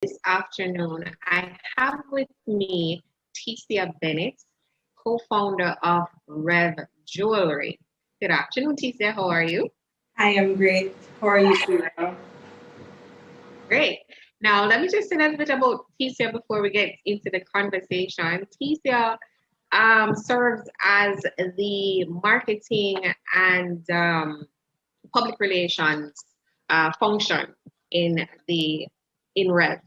this afternoon, I have with me Teasea Bennett, co-founder of Reves Jewelry. Good afternoon, Teasea. How are you? I am great. How are you, Sheila? Great. Now, let me just say a little bit about Teasea before we get into the conversation. Teasea serves as the marketing and public relations function in Rev.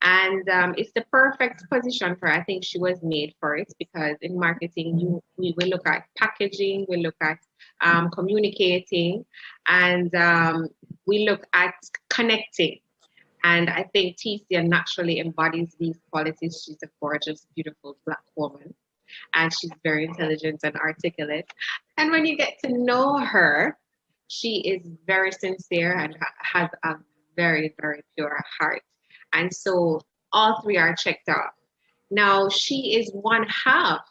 And it's the perfect position for her. I think she was made for it because in marketing, we look at packaging, we look at communicating, and we look at connecting. And I think Teasea naturally embodies these qualities. She's a gorgeous, beautiful Black woman, and she's very intelligent and articulate. And when you get to know her, she is very sincere and has a very, very pure heart. And so all three are checked off. Now, she is one half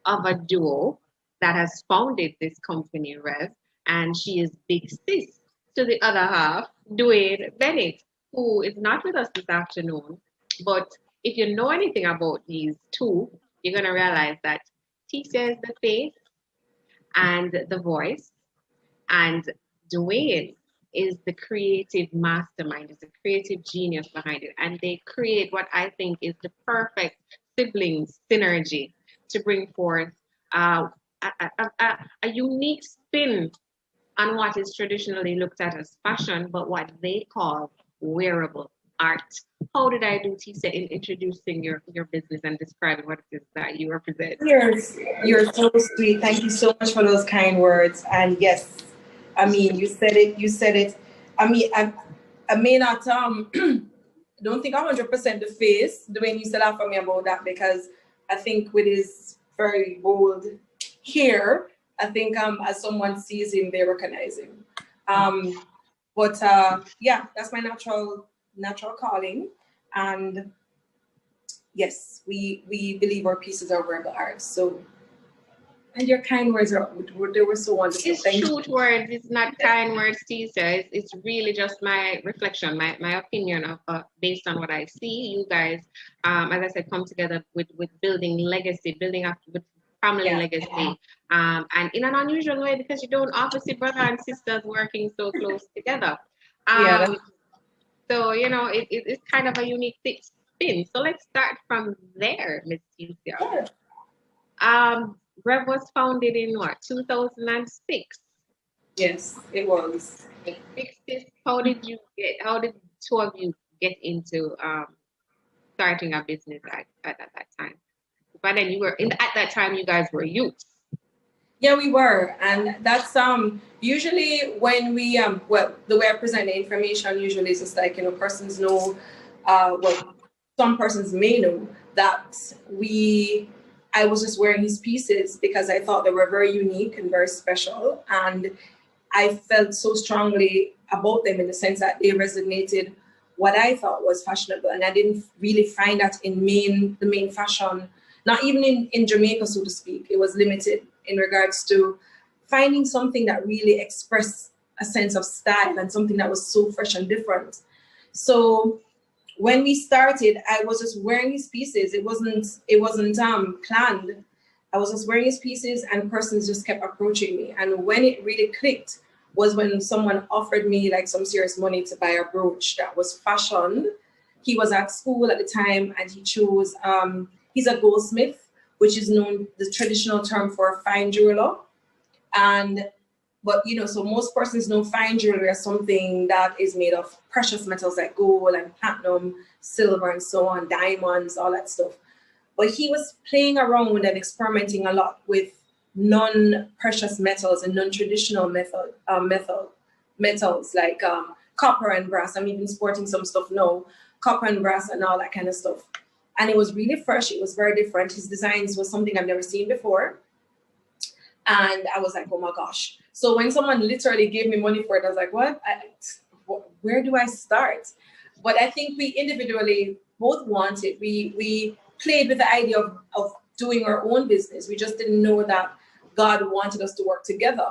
of a duo that has founded this company, Rev, and she is big sis to the other half, Dwayne Bennett, who is not with us this afternoon. But if you know anything about these two, you're going to realize that Teasea is the face and the voice, and Dwayne is the creative mastermind, is the creative genius behind it. And they create what I think is the perfect siblings synergy to bring forth a unique spin on what is traditionally looked at as fashion, but what they call wearable art. How did I do, Teasea, in introducing your business and describing what it is that you represent? You're so sweet. Thank you so much for those kind words. And yes, I mean, you said it. I mean, I may not don't think 100% the face the way you said that for me about that, because I think with his very bold hair, I think as someone sees him, they recognize him. But yeah, that's my natural calling. And yes, we believe our pieces are wearable art. So, and your kind words they were so wonderful. It's short words. It's not kind words, Teasea. It's really just my reflection, my opinion of based on what I see. You guys, as I said, come together with building legacy, building up with family legacy, and in an unusual way because you don't often see brother and sisters working so close together. So you know, it's kind of a unique spin. So let's start from there, Ms. Teasea. Rev was founded in what, 2006? Yes, it was. How did two of you get into starting a business at that time? But then at that time you guys were youths. Yeah, we were, and that's usually when we well, the way I present the information usually is just like, you know, persons know well, some persons may know that I was just wearing his pieces because I thought they were very unique and very special. And I felt so strongly about them in the sense that they resonated what I thought was fashionable. And I didn't really find that in the main fashion, not even in Jamaica, so to speak. It was limited in regards to finding something that really expressed a sense of style and something that was so fresh and different. So when we started, I was just wearing his pieces. It wasn't planned. I was just wearing his pieces and persons just kept approaching me. And when it really clicked was when someone offered me like some serious money to buy a brooch that was fashioned. He was at school at the time and he chose, he's a goldsmith, which is known, the traditional term for a fine jeweler. But, you know, so most persons know fine jewelry as something that is made of precious metals like gold and platinum, silver, and so on, diamonds, all that stuff. But he was playing around and experimenting a lot with non-precious metals and non-traditional metals like copper and brass. I'm even sporting some stuff now, copper and brass and all that kind of stuff. And it was really fresh. It was very different. His designs was something I've never seen before. And I was like, oh my gosh. So when someone literally gave me money for it, I was like, what? Where do I start? But I think we individually both wanted, we played with the idea of doing our own business. We just didn't know that God wanted us to work together.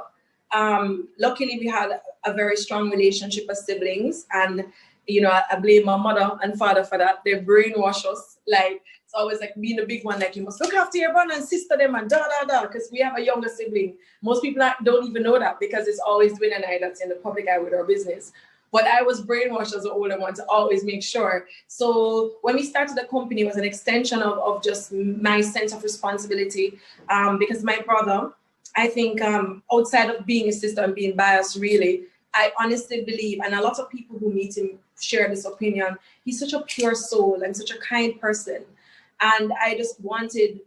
Luckily, we had a very strong relationship as siblings. And you know, I blame my mother and father for that. They brainwash us. Like, it's always like being a big one, like you must look after your brother and sister them and because we have a younger sibling. Most people don't even know that because it's always Dwayne and I that's in the public eye with our business. But I was brainwashed as an older one to always make sure. So when we started the company, it was an extension of just my sense of responsibility, because my brother, I think, outside of being a sister and being biased, really, I honestly believe, and a lot of people who meet him share this opinion, he's such a pure soul and such a kind person. And I just wanted,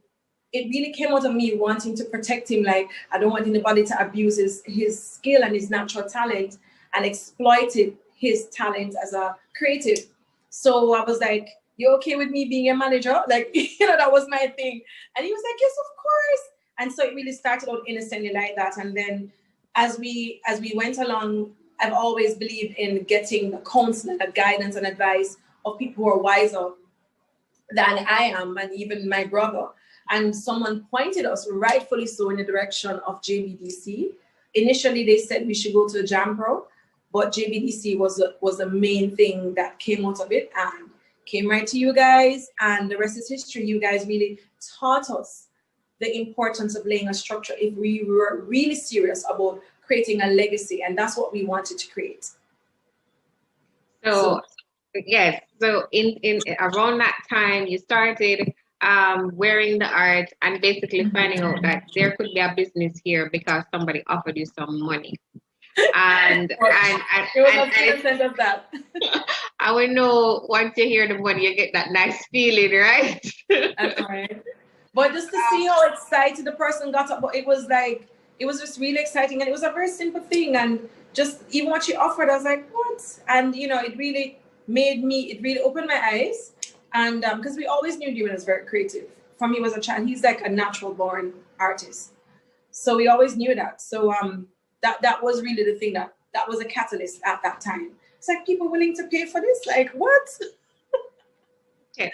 it really came out of me wanting to protect him. Like, I don't want anybody to abuse his skill and his natural talent and exploited his talent as a creative. So I was like, you okay with me being a manager? Like, you know, that was my thing. And he was like, yes, of course. And so it really started out innocently like that. And then as we went along, I've always believed in getting the counsel and guidance and advice of people who are wiser than I am, and even my brother. And someone pointed us, rightfully so, in the direction of JBDC. Initially, they said we should go to Jampro, but JBDC was the main thing that came out of it and came right to you guys. And the rest is history. You guys really taught us the importance of laying a structure if we were really serious about creating a legacy, and that's what we wanted to create. So yes, so in around that time you started wearing the art and basically finding out that there could be a business here because somebody offered you some money. And it was a of that. I would know once you hear the money, you get that nice feeling, right? That's right. But just to see how excited the person got up, it was like, it was just really exciting, and it was a very simple thing. And just even what she offered, I was like, what? And you know, it really opened my eyes. And because we always knew Devon was very creative. From he was a child, he's like a natural born artist. So we always knew that. So that was really the thing that was a catalyst at that time. It's like, people willing to pay for this? Like, what? Okay.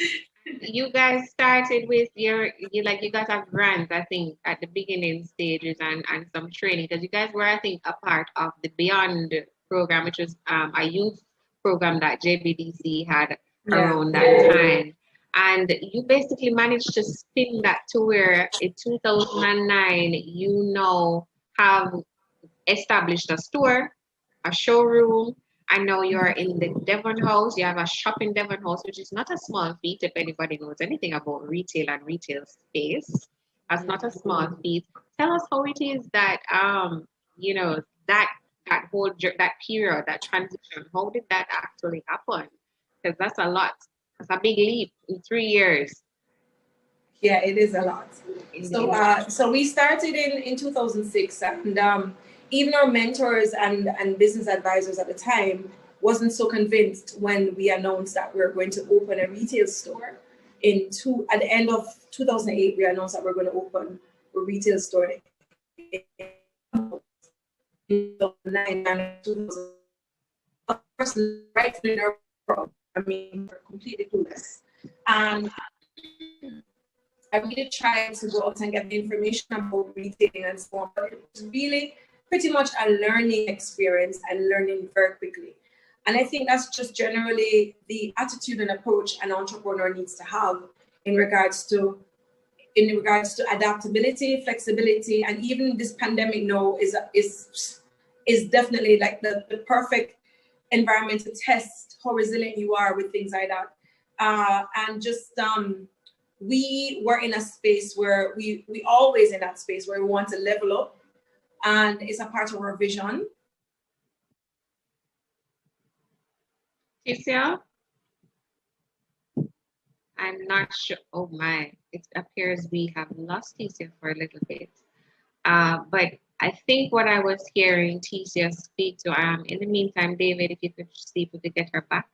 You guys started with you guys have grants, I think, at the beginning stages and some training, because you guys were, I think, a part of the Beyond program, which was a youth program that JBDC had around that time. And you basically managed to spin that to where in 2009 you now have established a store, a showroom. I know you're in the Devon house. You have a shop in Devon house, which is not a small feat. If anybody knows anything about retail and retail space, that's not a small feat. Tell us how it is that you know, that period, that transition. How did that actually happen? Because that's a lot. That's a big leap in 3 years. Yeah, it is a lot. So we started in 2006, and even our mentors and business advisors at the time wasn't so convinced when we announced that we were going to open a retail store. At the end of 2008, we announced that we're going to open a retail store. In 2009 and 2000, rightfully I mean, we're completely clueless. And I really tried to go out and get the information about retailing and so on, but it was really pretty much a learning experience and learning very quickly. And I think that's just generally the attitude and approach an entrepreneur needs to have in regards to adaptability, flexibility, and even this pandemic now is definitely like the perfect environment to test how resilient you are with things like that. And just we were in a space where we always in that space where we want to level up, and it's a part of our vision. Teasea? I'm not sure. Oh my, it appears we have lost Teasea for a little bit. But I think what I was hearing Teasea speak to, in the meantime, David, if you could see if we could get her back,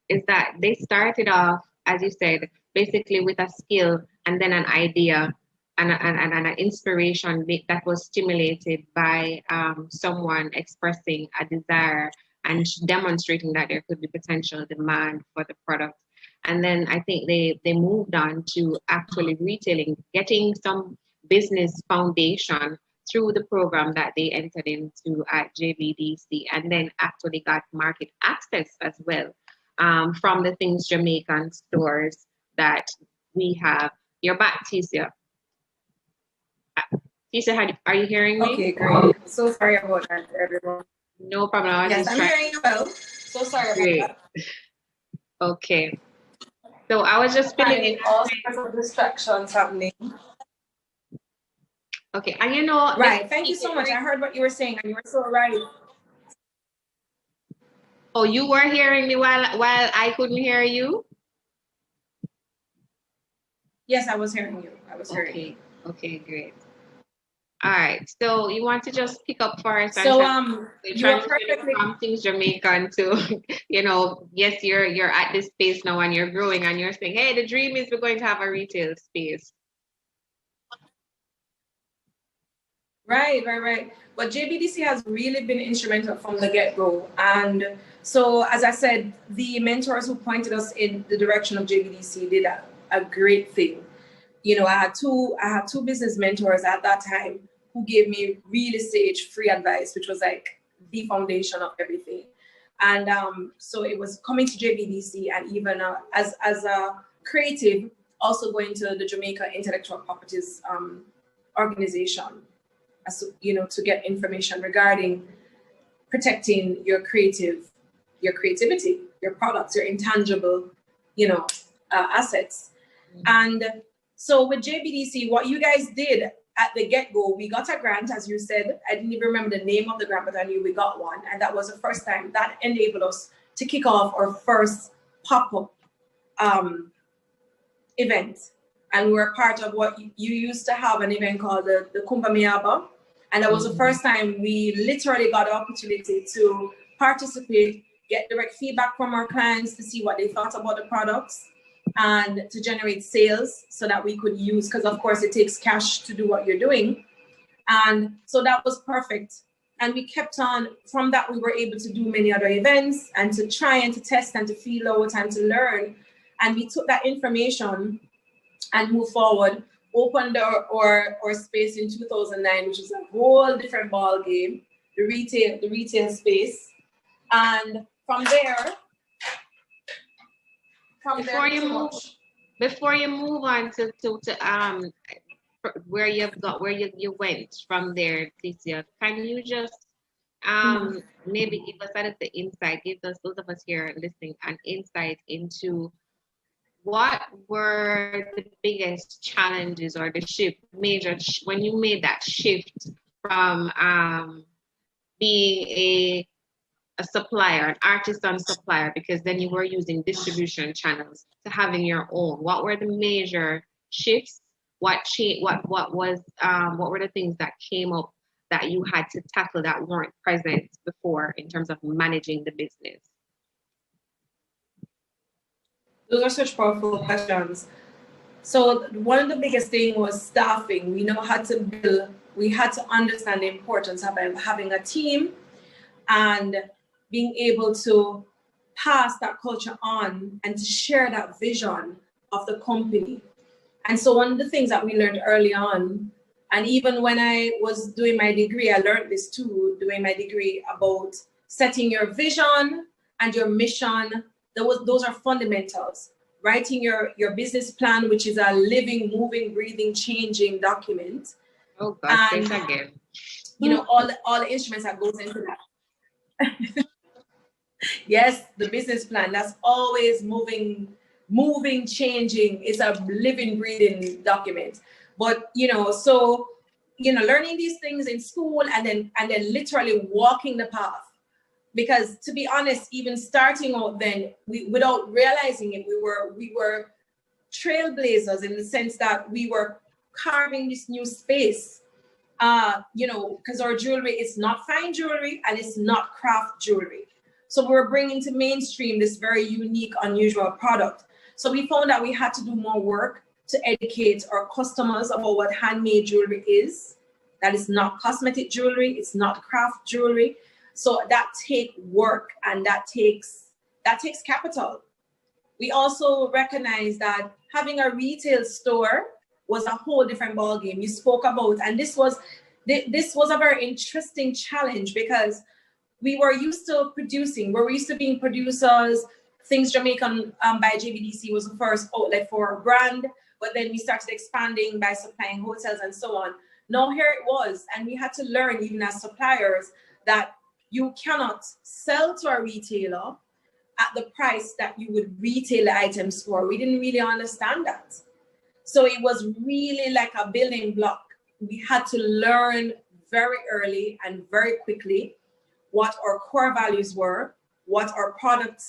is that they started off, as you said, basically with a skill and then an idea and an inspiration that was stimulated by someone expressing a desire and demonstrating that there could be potential demand for the product. And then I think they moved on to actually retailing, getting some business foundation through the program that they entered into at JBDC, and then actually got market access as well from the Things Jamaican stores that we have. You're back, Teasea. Teasea, are you hearing me? Okay, great. So sorry about that, everyone. No problem. Yes, I'm hearing you well. So sorry about that. Okay. So I was just filling in all sorts of distractions happening. Okay, and you know, right. Thank you so much. I heard what you were saying, and you were so right. Oh, you were hearing me while I couldn't hear you? Yes, I was hearing you. I was hearing you. Okay, great. All right. So you want to just pick up for us? So you're perfectly from Things Jamaican to, you know, yes, you're at this space now and you're growing and you're saying, hey, the dream is we're going to have a retail space. Right. But JBDC has really been instrumental from the get-go. And so, as I said, the mentors who pointed us in the direction of JBDC did a great thing. You know, I had two business mentors at that time who gave me really sage free advice, which was like the foundation of everything. And so it was coming to JBDC, and even as a creative, also going to the Jamaica Intellectual Properties organization, as you know, to get information regarding protecting your creativity, your products, your intangible, assets. And so with JBDC, what you guys did at the get-go, we got a grant, as you said. I didn't even remember the name of the grant, but I knew we got one. And that was the first time that enabled us to kick off our first pop-up event. And we were part of what you used to have an event called the Kumba Miaba. And that was the first time we literally got the opportunity to participate, get direct feedback from our clients to see what they thought about the products, and to generate sales so that we could use, because of course it takes cash to do what you're doing. And so that was perfect. And we kept on, from that we were able to do many other events and to try and to test and to feel out and to learn. And we took that information and moved forward, opened our space in 2009, which is a whole different ball game, the retail space. And from there, before you move on to where you went from there, Teasea, can you just maybe give us a little insight, give us, those of us here listening, an insight into what were the biggest challenges or the when you made that shift from being a supplier, an artisan supplier, because then you were using distribution channels, to having your own? What were the major shifts? What were the things that came up that you had to tackle that weren't present before in terms of managing the business? Those are such powerful questions. So one of the biggest things was staffing. We had to understand the importance of having a team and being able to pass that culture on and to share that vision of the company. And so one of the things that we learned early on, and even when I was doing my degree, I learned this too, doing my degree, about setting your vision and your mission. Those are fundamentals. Writing your business plan, which is a living, moving, breathing, changing document. Oh God, thanks again. You know, all the instruments that goes into that. Yes, the business plan, that's always moving, changing. It's a living, breathing document. But so learning these things in school and then literally walking the path. Because to be honest, even starting out then, without realizing it, we were trailblazers in the sense that we were carving this new space. Because our jewelry is not fine jewelry and it's not craft jewelry. So we were bringing to mainstream this very unique, unusual product. So we found that we had to do more work to educate our customers about what handmade jewelry is. That is not cosmetic jewelry, it's not craft jewelry. So that takes work and that takes capital. We also recognize that having a retail store was a whole different ballgame. You spoke about, and this was, this was a very interesting challenge because we were used to producing, we're used to being producers. Things Jamaican by JBDC was the first outlet for our brand, but then we started expanding by supplying hotels and so on. Now here it was, and we had to learn even as suppliers that you cannot sell to a retailer at the price that you would retail the items for. We didn't really understand that. So it was really like a building block. We had to learn very early and very quickly what our core values were, what our product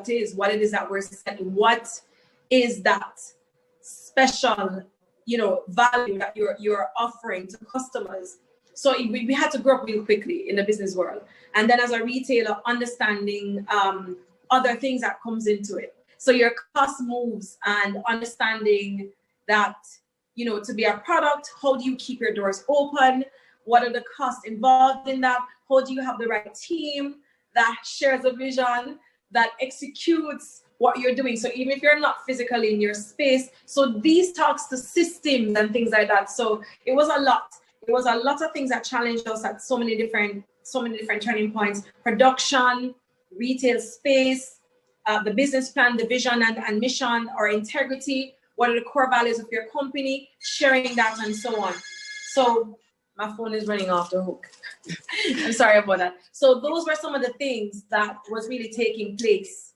is, what it is that we're selling, what is that special, value that you're offering to customers. So we had to grow up really quickly in the business world. And then as a retailer, understanding other things that comes into it. So your cost moves and understanding that, to be a product, how do you keep your doors open? What are the costs involved in that? How do you have the right team that shares a vision, that executes what you're doing? So even if you're not physically in your space, so these talks to systems and things like that. So it was a lot. It was a lot of things that challenged us at so many different turning points: production, retail space, the business plan, the vision and mission, or integrity. What are the core values of your company? Sharing that and so on. So my phone is running off the hook. I'm sorry about that. So those were some of the things that was really taking place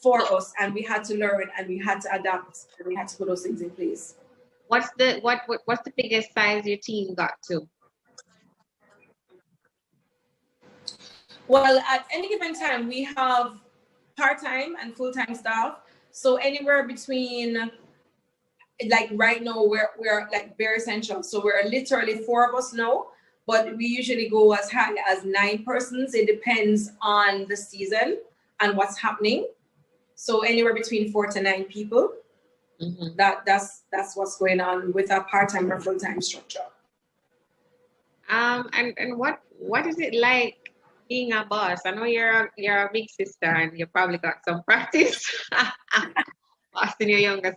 for us, and we had to learn and we had to adapt and we had to put those things in place. What's the biggest size your team got to? Well, at any given time, we have part-time and full-time staff. So anywhere between, like right now, we're like bare essential. So we're literally 4 of us now, but we usually go as high as 9 persons. It depends on the season and what's happening. So anywhere between 4 to 9 people. Mm-hmm. That's what's going on with a part-time or full-time structure. And what is it like being a boss? I know you're a big sister and you probably got some practice bossing your younger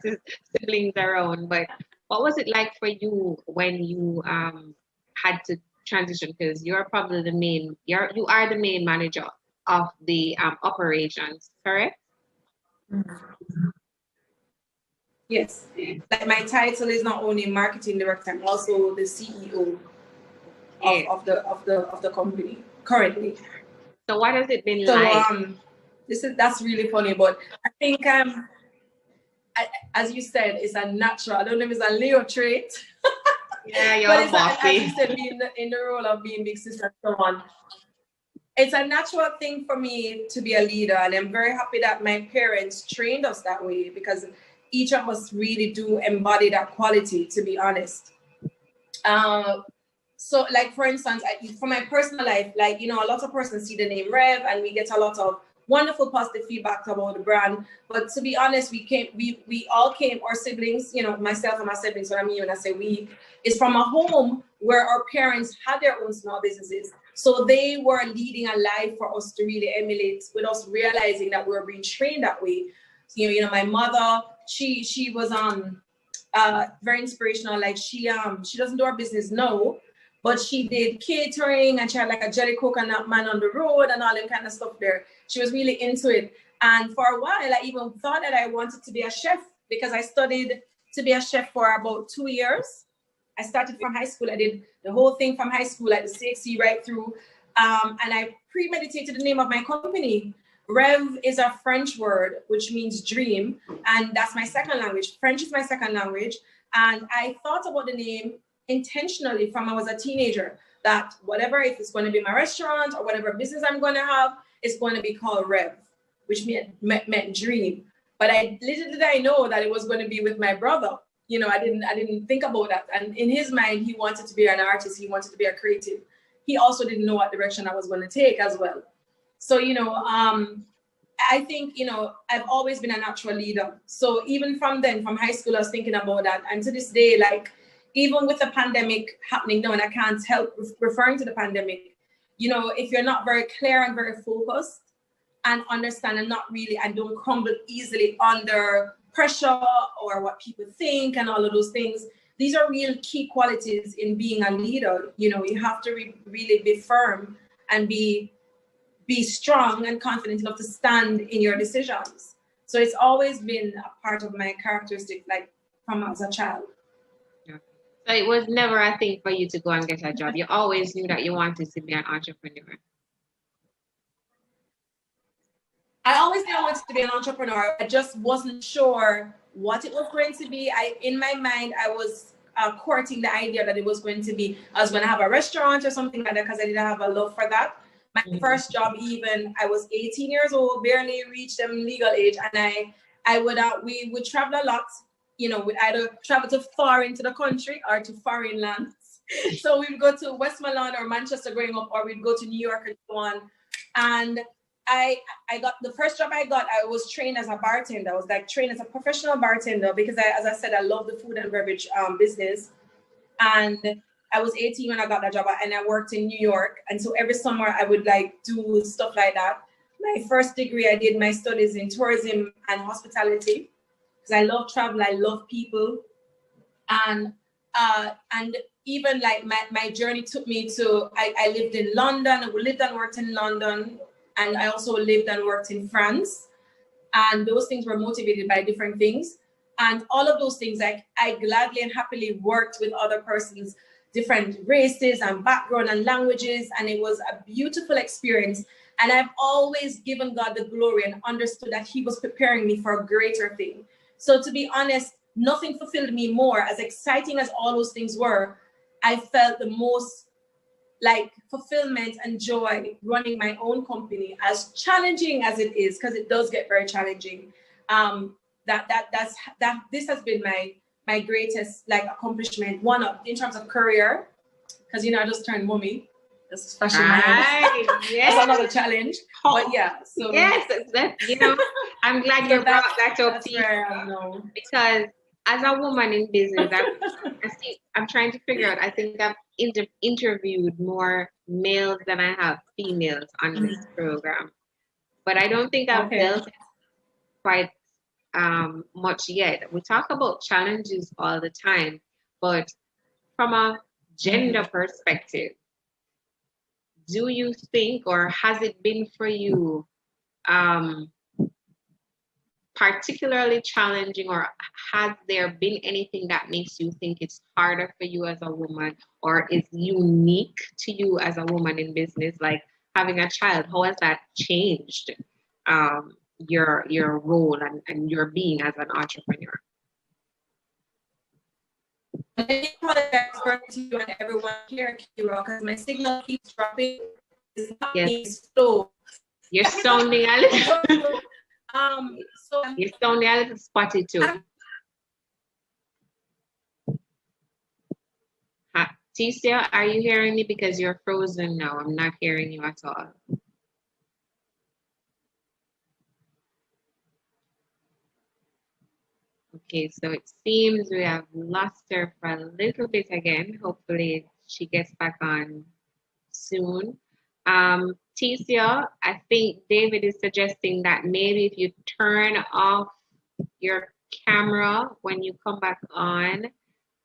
siblings around, but what was it like for you when you had to transition? Because you're probably you are the main manager of the operations, correct? Mm-hmm. Yes, like my title is not only marketing director, I'm also the CEO of the company currently. So what has it been like? That's really funny, but I think as you said, it's a natural. I don't know if it's a Leo trait. Yeah, you're bossy. As you said, being in the role of being big sister and so on. It's a natural thing for me to be a leader, and I'm very happy that my parents trained us that way, because each of us really do embody that quality, to be honest. So like, for instance, for my personal life, like, a lot of persons see the name Rev and we get a lot of wonderful positive feedback about the brand. But to be honest, we all came, our siblings, myself and my siblings, what I mean when I say we, is from a home where our parents had their own small businesses. So they were leading a life for us to really emulate, with us realizing that we were being trained that way. My mother, she was very inspirational. Like she doesn't do her business now, but she did catering, and she had like a jelly coconut man on the road and all that kind of stuff there. She was really into it. And for a while, I even thought that I wanted to be a chef, because I studied to be a chef for about 2 years. I started from high school. I did the whole thing from high school, like the CXC right through. And I premeditated the name of my company. Rev is a French word, which means dream. And that's my second language. French is my second language. And I thought about the name intentionally from when I was a teenager, that whatever, if it's going to be my restaurant or whatever business I'm going to have, it's going to be called Rev, which meant dream. But little did I know that it was going to be with my brother. I didn't think about that. And in his mind, he wanted to be an artist. He wanted to be a creative. He also didn't know what direction I was going to take as well. So, I think, I've always been a natural leader. So even from then, from high school, I was thinking about that. And to this day, like, even with the pandemic happening now, and I can't help referring to the pandemic, if you're not very clear and very focused and understand and don't crumble easily under pressure or what people think and all of those things, these are real key qualities in being a leader. You know, you have to really be firm and be strong and confident enough to stand in your decisions. So it's always been a part of my characteristic, like from as a child. So it was never a thing for you to go and get a job. You always knew that you wanted to be an entrepreneur. I always knew I wanted to be an entrepreneur. I just wasn't sure what it was going to be. In my mind, I was courting the idea that it was going to be, I was going to have a restaurant or something like that, because I didn't have a love for that. My first job, even, I was 18 years old, barely reached legal age, and we would travel a lot. You know, we'd either travel to far into the country or to foreign lands. So we'd go to Westmoreland or Manchester growing up, or we'd go to New York and so on. And I got the first job I got, I was trained as a bartender. I was like trained as a professional bartender because as I said, I love the food and beverage business. And I was 18 when I got that job, and I worked in New York. And so every summer I would like do stuff like that. My first degree, I did my studies in tourism and hospitality because I love travel, I love people. And even like my journey took me to, I lived in London, I lived and worked in London. And I also lived and worked in France. And those things were motivated by different things. And all of those things, I gladly and happily worked with other persons, different races and background and languages. And it was a beautiful experience. And I've always given God the glory and understood that he was preparing me for a greater thing. So to be honest, nothing fulfilled me more. As exciting as all those things were, I felt the most like fulfillment and joy running my own company, as challenging as it is, because it does get very challenging. This has been my greatest like accomplishment, one of in terms of career, because you know I just turned mommy. This is fashion. Yes. That's another challenge. But yeah, so yes, that's you know, I'm glad you brought that up, because as a woman in business, I'm trying to figure out. I think I've interviewed more males than I have females on this program, but I don't think I've dealt quite much yet. We talk about challenges all the time, but from a gender perspective, do you think, or has it been for you, particularly challenging, or has there been anything that makes you think it's harder for you as a woman, or is unique to you as a woman in business, like having a child? How has that changed your role and your being as an entrepreneur? I apologize to you and everyone here, Kira, because my signal keeps dropping. It's not slow. You're sounding a little you're sounding a little spotty too. Teasea, are you hearing me? Because you're frozen now. I'm not hearing you at all. Okay, so it seems we have lost her for a little bit again. Hopefully she gets back on soon. Teasea, I think David is suggesting that maybe if you turn off your camera when you come back on,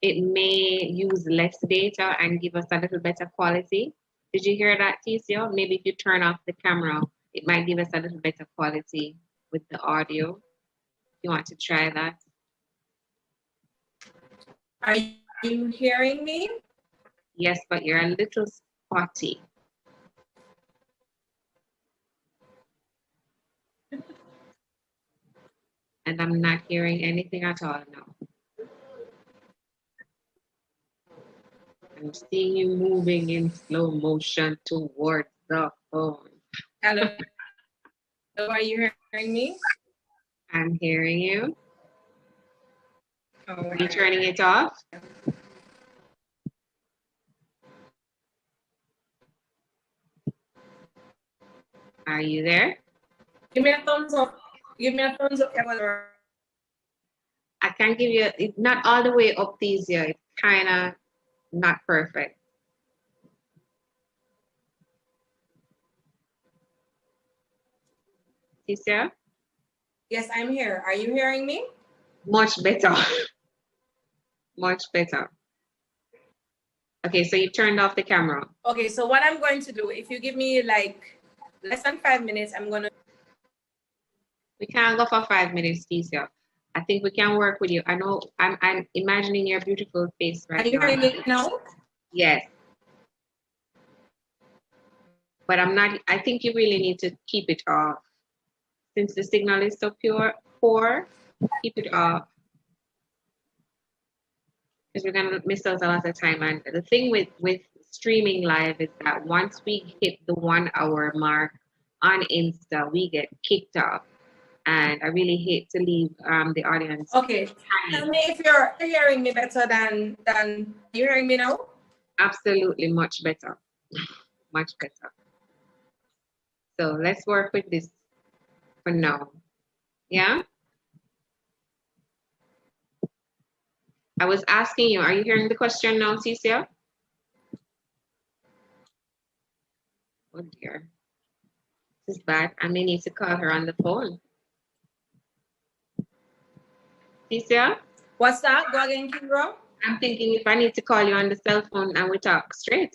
it may use less data and give us a little better quality. Did you hear that, Teasea? Maybe if you turn off the camera, it might give us a little better quality with the audio. You want to try that? Are you hearing me? Yes, but you're a little spotty. And I'm not hearing anything at all now. I'm seeing you moving in slow motion towards the phone. Hello. Are you hearing me? I'm hearing you. Oh, are you turning it off? Are you there? Give me a thumbs up. Give me a thumbs up. I can't give you, it's not all the way up, Teasea. It's kind of not perfect. Teasea? Yes, I'm here. Are you hearing me? Much better. Much better. Okay, so you turned off the camera. Okay, so what I'm going to do, if you give me like less than 5 minutes, I'm going to. We can't go for 5 minutes, Teaseas. I think we can work with you. I know I'm imagining your beautiful face right now. Are you hearing me now? Yes. But I think you really need to keep it off. Since the signal is so poor, keep it off. Because we're gonna miss out a lot of time. And the thing with streaming live is that once we hit the 1 hour mark on Insta, we get kicked off. And I really hate to leave the audience. Okay. Tell me if you're hearing me better than you hearing me now? Absolutely, much better. Much better. So let's work with this for now. Yeah? I was asking you, are you hearing the question now, Teasea? Oh dear. This is bad. I may need to call her on the phone. Teasea? What's that? Go again, Kira. I'm thinking if I need to call you on the cell phone and we talk straight.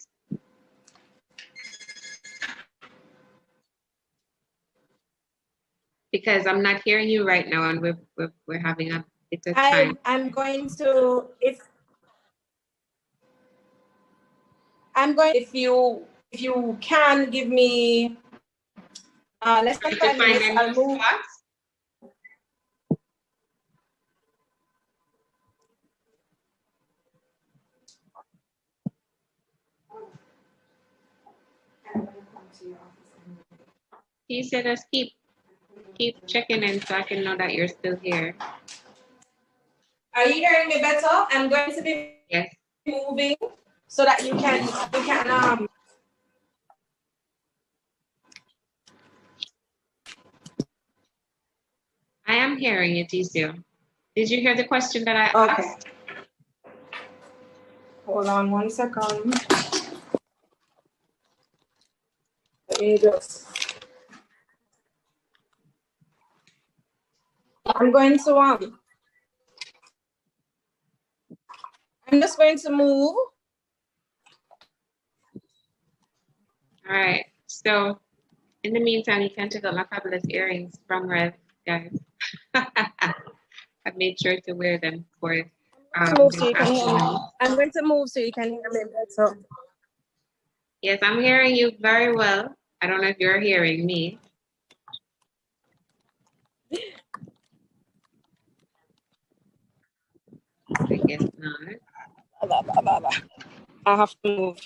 Because I'm not hearing you right now and we're having a bit of time. I'm going to if you can give me less than 5 minutes, I'll move. He said us keep checking in so I can know that you're still here. Are you hearing me better? I'm going to be moving so that you can I am hearing you, Teasea. Did you hear the question that I asked? Hold on 1 second. Let me just. I'm just going to move. All right. So in the meantime, you can check out my fabulous earrings from Rev, guys. I've made sure to wear them for I'm going to move so you can hear me better. Yes, I'm hearing you very well. I don't know if you're hearing me. I guess not. I have to move.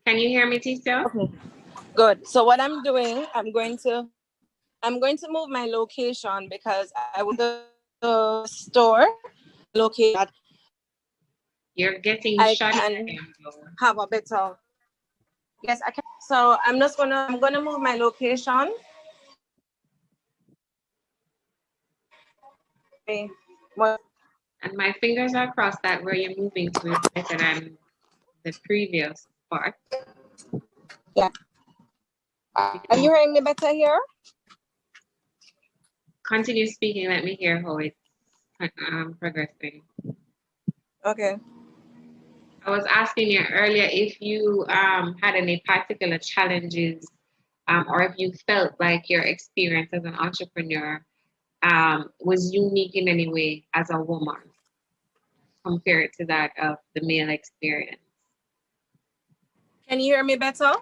Can you hear me, Teasea? Okay. Good. So what I'm doing, I'm going to move my location because I want the store located. You're getting shut and have a better. Yes, I can. So I'm gonna move my location. Okay. And my fingers are crossed that where you're moving to is better than the previous part. Yeah. Are you hearing me better here? Continue speaking. Let me hear how it's progressing. Okay. I was asking you earlier if you had any particular challenges or if you felt like your experience as an entrepreneur was unique in any way as a woman compared to that of the male experience. Can you hear me better?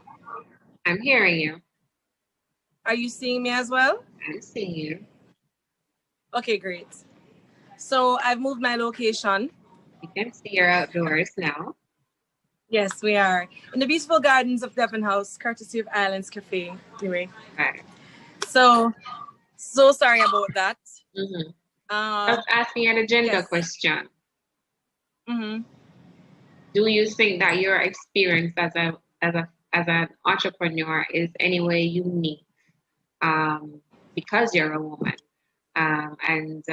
I'm hearing you. Are you seeing me as well? I'm seeing you. Okay, great. So I've moved my location. You can see you're outdoors now. Yes, we are in the beautiful gardens of Devon House, courtesy of Islands Cafe. Anyway, right. So sorry about that. Mm-hmm. I was asking you a gender question. Mm-hmm. Do you think that your experience as an entrepreneur is anyway unique because you're a woman? And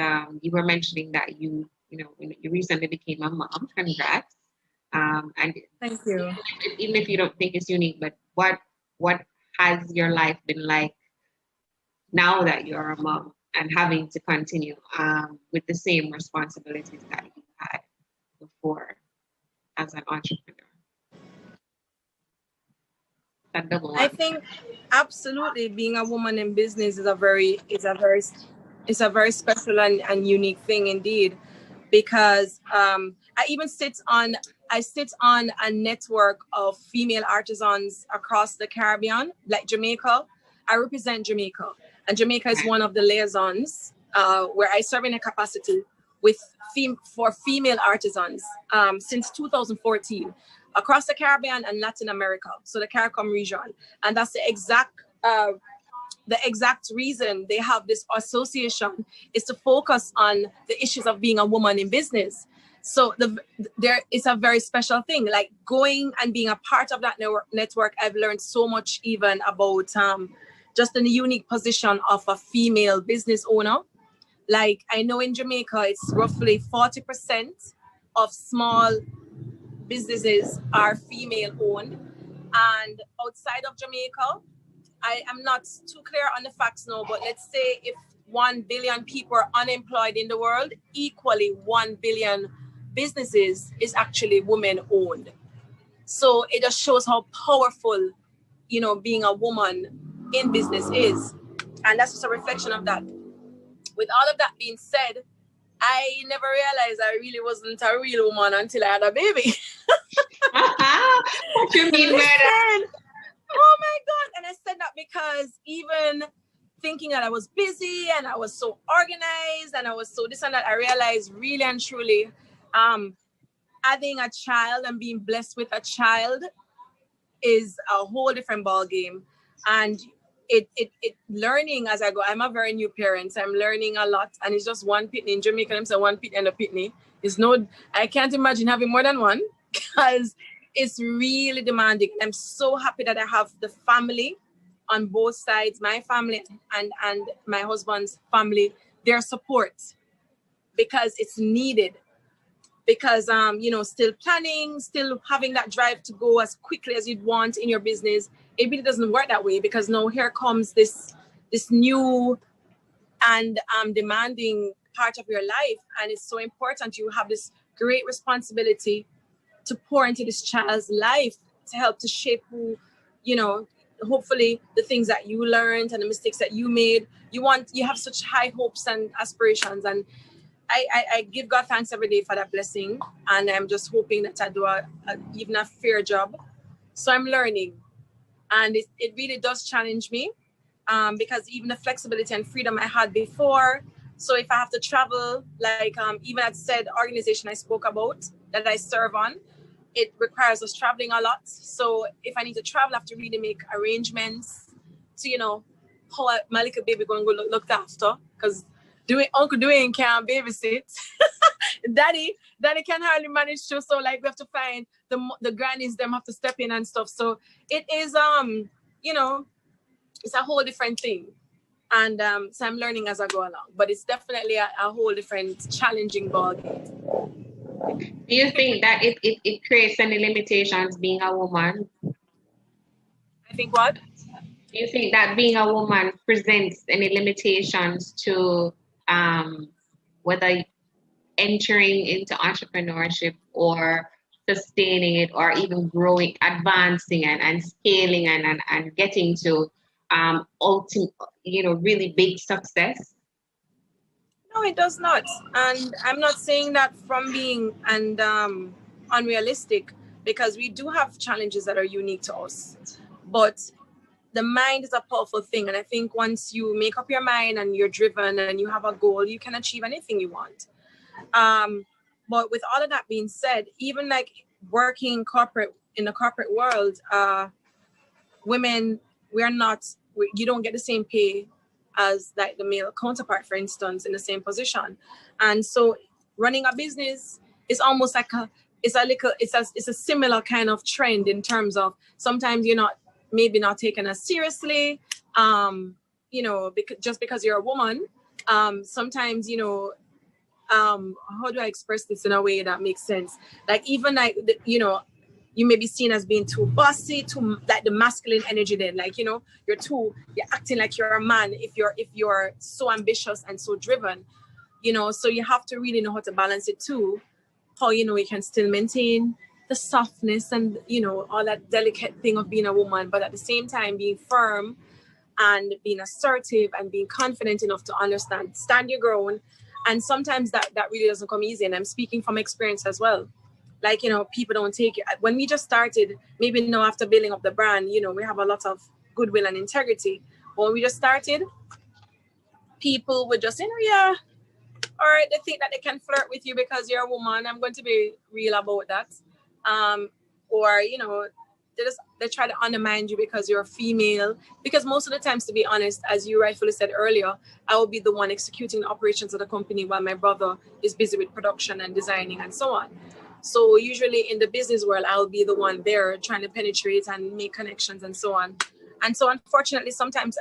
you were mentioning that you recently became a mom. Congrats. And thank you. Even if you don't think it's unique, but what has your life been like now that you're a mom? and having to continue with the same responsibilities that you had before as an entrepreneur? That double I one. think absolutely being a woman in business is a very special and unique thing indeed, because I sit on a network of female artisans across the Caribbean, like Jamaica. I represent Jamaica, and Jamaica is one of the liaisons where I serve in a capacity with for female artisans since 2014 across the Caribbean and Latin America, so the CARICOM region, and that's the exact reason they have this association is to focus on the issues of being a woman in business. So there is a very special thing, like going and being a part of that network. I've learned so much even about just the unique position of a female business owner. Like I know in Jamaica, it's roughly 40% of small businesses are female owned. And outside of Jamaica, I am not too clear on the facts now, but let's say if 1 billion people are unemployed in the world, equally 1 billion businesses is actually women owned. So it just shows how powerful, being a woman in business is. And that's just a reflection of that. With all of that being said, I never realized I really wasn't a real woman until I had a baby. What you mean by that? Oh my God. And I said that because even thinking that I was busy and I was so organized and I was so this and that, I realized really and truly having a child and being blessed with a child is a whole different ball game. And it learning as I go. I'm a very new parent, so I'm learning a lot. And it's just one pitney. In Jamaica, I'm saying one pitney and a pitney. I can't imagine having more than one because it's really demanding. I'm so happy that I have the family on both sides, my family and my husband's family, their support, because it's needed. Because still planning, still having that drive to go as quickly as you'd want in your business, it really doesn't work that way, because now here comes this new and demanding part of your life, and it's so important you have this great responsibility to pour into this child's life to help to shape who, hopefully the things that you learned and the mistakes that you made. You have such high hopes and aspirations, and I give God thanks every day for that blessing, and I'm just hoping that I do even a fair job. So I'm learning, and it really does challenge me, because even the flexibility and freedom I had before. So if I have to travel, like even at said organization I spoke about that I serve on, it requires us traveling a lot. So if I need to travel, I have to really make arrangements to, how my little baby going to go looked after, because Uncle Dwayne can't babysit. Daddy can hardly manage to. So like we have to find the grannies, them have to step in and stuff. So it is it's a whole different thing. And so I'm learning as I go along. But it's definitely a whole different challenging ballgame. Do you think that it creates any limitations being a woman? I think what? Do you think that being a woman presents any limitations to whether entering into entrepreneurship or sustaining it, or even growing, advancing and scaling and getting to ultimate, really big success? No, it does not. And I'm not saying that from being unrealistic, because we do have challenges that are unique to us. But the mind is a powerful thing. And I think once you make up your mind and you're driven and you have a goal, you can achieve anything you want. But with all of that being said, even like working in the corporate world, women, you don't get the same pay as like the male counterpart, for instance, in the same position. And so running a business is almost like it's a similar kind of trend in terms of sometimes you're maybe not taken as seriously, just because you're a woman. Sometimes, how do I express this in a way that makes sense? Like even like, you may be seen as being too bossy, too like the masculine energy. Then, like, you know, you're acting like you're a man if you're so ambitious and so driven, you know. So you have to really know how to balance it too. How, you know, you can still maintain the softness and, you know, all that delicate thing of being a woman, but at the same time being firm and being assertive and being confident enough to stand your ground. And sometimes that really doesn't come easy. And I'm speaking from experience as well. Like, you know, people don't take it. When we just started, maybe now after building up the brand, you know, we have a lot of goodwill and integrity. But when we just started, people would just say, oh, yeah, all right, they think that they can flirt with you because you're a woman. I'm going to be real about that. Or, you know, they try to undermine you because you're a female. Because most of the times, to be honest, as you rightfully said earlier, I will be the one executing the operations of the company while my brother is busy with production and designing and so on. So usually in the business world, I'll be the one there trying to penetrate and make connections and so on. And so unfortunately, sometimes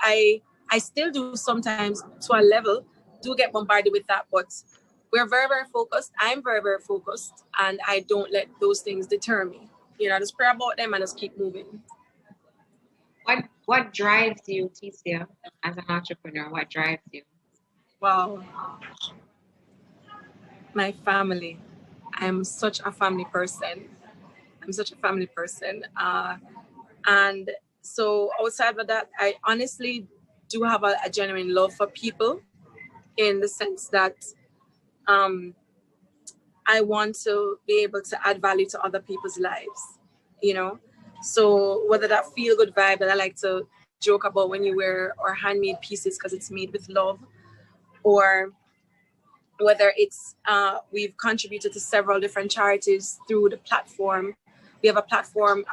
I still do sometimes to a level, do get bombarded with that, but we're very, very focused. I'm very, very focused, and I don't let those things deter me. You know, I just pray about them and just keep moving. What drives you, Teasea, as an entrepreneur? What drives you? Wow. My family. I'm such a family person. And so outside of that, I honestly do have a genuine love for people, in the sense that I want to be able to add value to other people's lives, you know? So whether that feel good vibe that I like to joke about when you wear our handmade pieces because it's made with love, or whether it's we've contributed to several different charities through the platform. We have a platform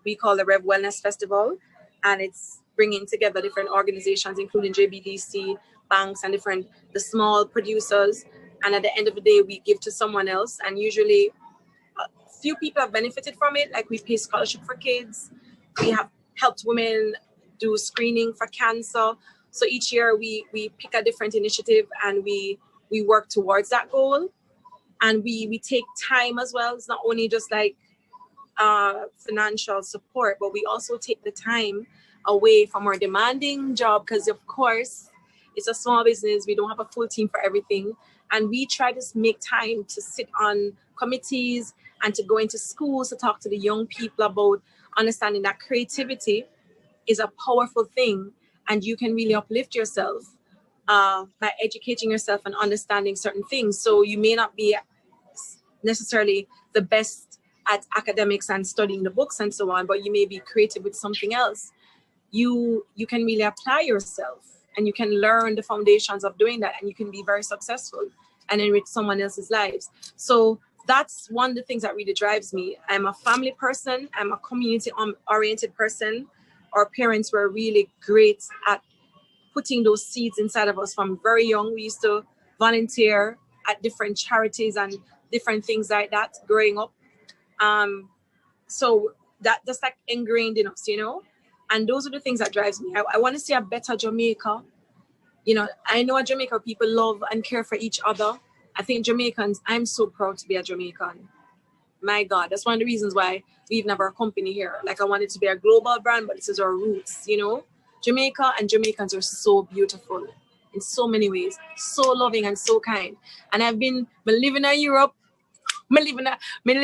we call the Rev Wellness Festival, and it's bringing together different organizations, including JBDC, banks, and the small producers. And at the end of the day, we give to someone else. And usually a few people have benefited from it. Like, we pay scholarship for kids. We have helped women do screening for cancer. So each year we pick a different initiative and we work towards that goal. And we take time as well. It's not only just like financial support, but we also take the time away from our demanding job, because of course it's a small business. We don't have a full team for everything. And we try to make time to sit on committees and to go into schools to talk to the young people about understanding that creativity is a powerful thing, and you can really uplift yourself by educating yourself and understanding certain things. So you may not be necessarily the best at academics and studying the books and so on, but you may be creative with something else. You can really apply yourself, and you can learn the foundations of doing that, and you can be very successful and enrich someone else's lives. So that's one of the things that really drives me. I'm a family person. I'm a community-oriented person. Our parents were really great at putting those seeds inside of us from very young. We used to volunteer at different charities and different things like that growing up. So that's like ingrained in us, you know? And those are the things that drives me. I want to see a better Jamaica. You know, I know Jamaica people love and care for each other. I think Jamaicans, I'm so proud to be a Jamaican. My God, that's one of the reasons why we even have our company here. Like, I want it to be a global brand, but this is our roots, you know? Jamaica and Jamaicans are so beautiful in so many ways, so loving and so kind. And I've been living in Europe, I live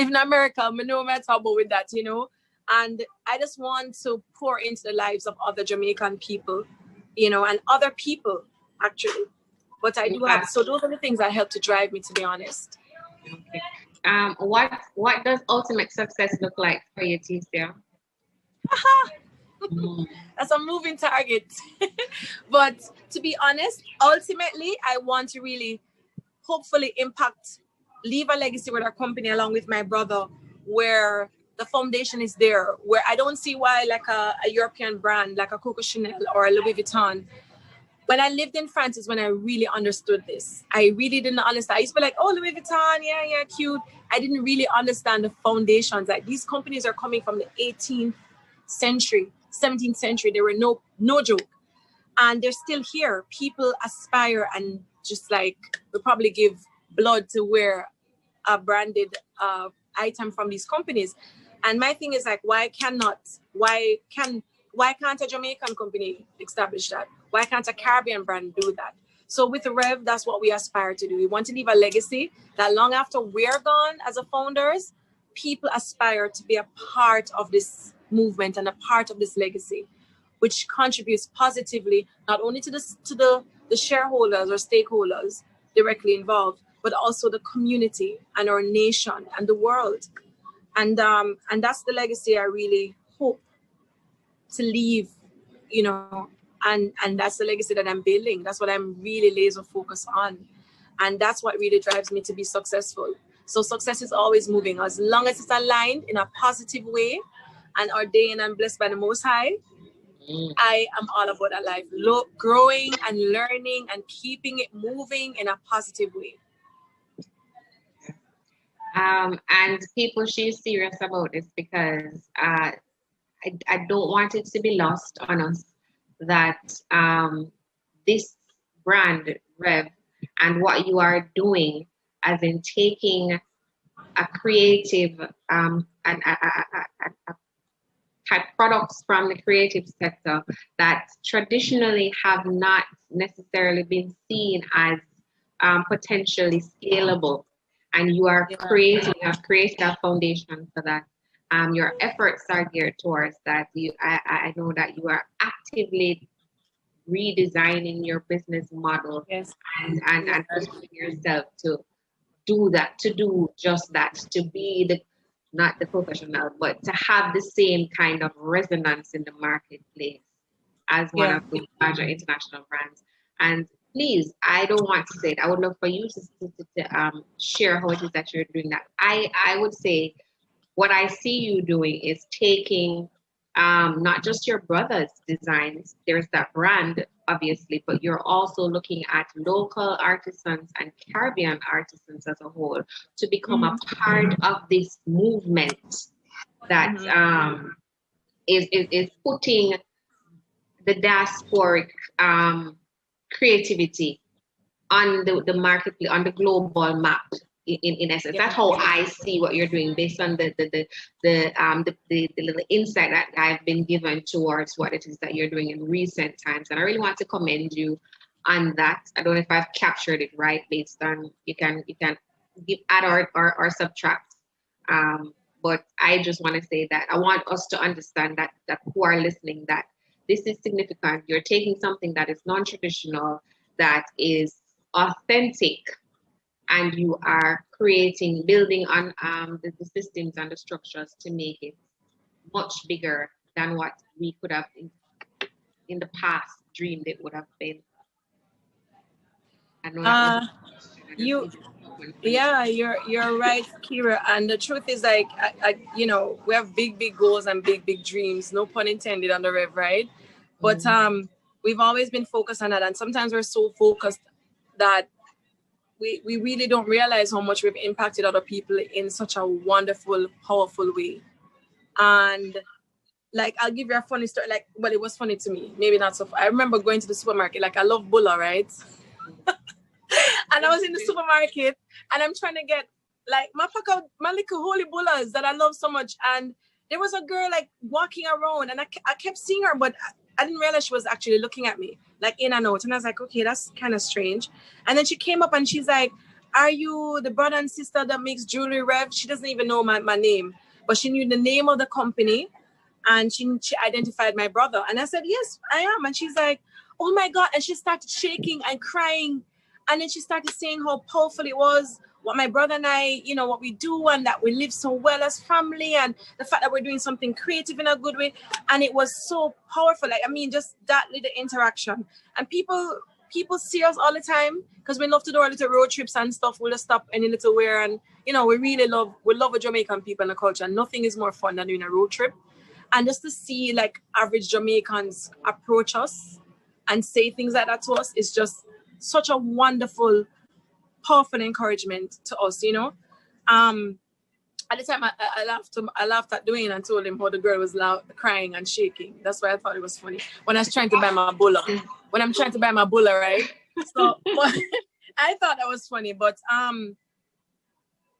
in America, I know what I'm talking about with that, you know? And I just want to pour into the lives of other Jamaican people, you know, and other people, actually. But I do have, so those are the things that help to drive me, to be honest. Okay. What does ultimate success look like for you, Teasea? That's a moving target. But to be honest, ultimately, I want to really, hopefully, leave a legacy with our company along with my brother, where the foundation is there, where I don't see why like a European brand like a Coco Chanel or a Louis Vuitton. When I lived in France is when I really understood this. I really didn't understand. I used to be like, oh, Louis Vuitton, yeah, cute. I didn't really understand the foundations. Like, these companies are coming from the 18th century, 17th century. They were no joke. And they're still here. People aspire and just like, will probably give blood to wear a branded item from these companies. And my thing is like, why can't a Jamaican company establish that? Why can't a Caribbean brand do that? So with Rev, that's what we aspire to do. We want to leave a legacy that long after we're gone as a founders, people aspire to be a part of this movement and a part of this legacy, which contributes positively not only to the shareholders or stakeholders directly involved, but also the community and our nation and the world. And that's the legacy I really hope to leave, you know, and that's the legacy that I'm building. That's what I'm really laser focused on. And that's what really drives me to be successful. So success is always moving. As long as it's aligned in a positive way and ordained and blessed by the Most High, I am all about that life. Growing and learning and keeping it moving in a positive way. And people, she's serious about this because I don't want it to be lost on us that this brand, Rev, and what you are doing, as in taking a creative type products from the creative sector that traditionally have not necessarily been seen as potentially scalable, and you are creating a foundation for that. Your efforts are geared towards that. I know that you are actively redesigning your business model, yes, and pushing yourself to do that, to do just that, to be not the professional, but to have the same kind of resonance in the marketplace as one of the larger international brands. And please, I don't want to say it. I would love for you to share how it is that you're doing that. I would say what I see you doing is taking not just your brother's designs, there's that brand, obviously, but you're also looking at local artisans and Caribbean artisans as a whole to become a part of this movement that is putting the diasporic creativity on the market, on the global map. In essence, that's how I see what you're doing based on the little insight that I've been given towards what it is that you're doing in recent times. And I really want to commend you on that. I don't know if I've captured it right based on you can give add or subtract. But I just want to say that I want us to understand that who are listening, that this is significant. You're taking something that is non-traditional, that is authentic, and you are building on the systems and the structures to make it much bigger than what we could have in the past dreamed it would have been. I know that you're right, Kira. And the truth is, like, you know, we have big goals and big dreams. No pun intended on the Rev, right? But we've always been focused on that, and sometimes we're so focused that we really don't realize how much we've impacted other people in such a wonderful, powerful way. And like, I'll give you a funny story. Like, well, it was funny to me. Maybe not so far. I remember going to the supermarket. Like, I love bulla, right? And I was in the supermarket and I'm trying to get like my little holy bullas that I love so much. And there was a girl like walking around and I kept seeing her, but I didn't realize she was actually looking at me, like in and out. And I was like, okay, that's kind of strange. And then she came up and she's like, are you the brother and sister that makes jewelry, Rev? She doesn't even know my name, but she knew the name of the company. And she identified my brother. And I said, yes, I am. And she's like, oh my God. And she started shaking and crying. And then she started saying how powerful it was, what my brother and I, you know, what we do, and that we live so well as family, and the fact that we're doing something creative in a good way. And it was so powerful. Like, I mean, just that little interaction. And people see us all the time because we love to do our little road trips and stuff. We'll just stop any little where. And, you know, we love a Jamaican people and the culture. Nothing is more fun than doing a road trip. And just to see like average Jamaicans approach us and say things like that to us is just such a wonderful, powerful encouragement to us, you know. At the time, I laughed at doing it and told him how the girl was crying and shaking. That's why I thought it was funny. When I was trying to buy my bulla. When I'm trying to buy my bulla, right? So I thought that was funny. But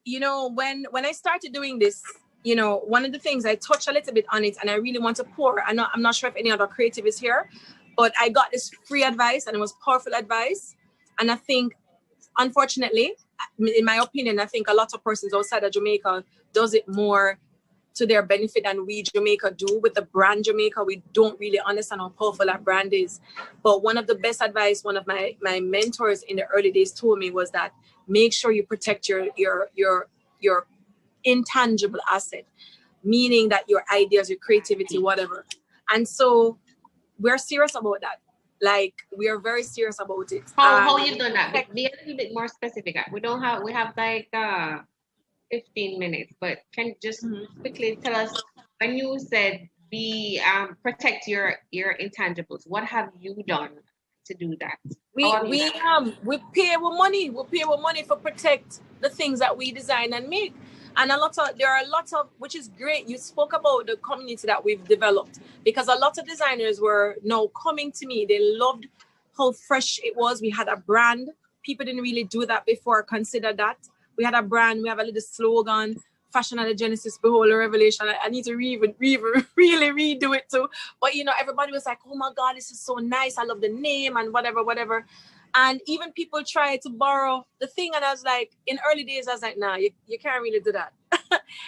you know, when I started doing this, you know, one of the things I touched a little bit on it, and I really want to pour. I'm not sure if any other creative is here, but I got this free advice, and it was powerful advice. And I think, unfortunately, in my opinion, I think a lot of persons outside of Jamaica does it more to their benefit than we Jamaica do with the brand Jamaica. We don't really understand how powerful that brand is. But one of the best advice one of my mentors in the early days told me was that make sure you protect your intangible asset, meaning that your ideas, your creativity, whatever. And so we're serious about that. Like, we are very serious about it. How you done that? Be a little bit more specific. We have like 15 minutes, but can you just quickly tell us, when you said be protect your intangibles, what have you done to do that? We pay our money. We pay our money for protect the things that we design and make. And there are a lot of, which is great. You spoke about the community that we've developed, because a lot of designers were now coming to me. They loved how fresh it was. We had a brand. People didn't really do that before, consider that. We had a brand, we have a little slogan, fashion at the genesis, behold a revelation. I need to really redo it too. But, you know, everybody was like, oh my God, this is so nice. I love the name and whatever. And even people try to borrow the thing. And I was like, in early days, I was like, nah, you can't really do that.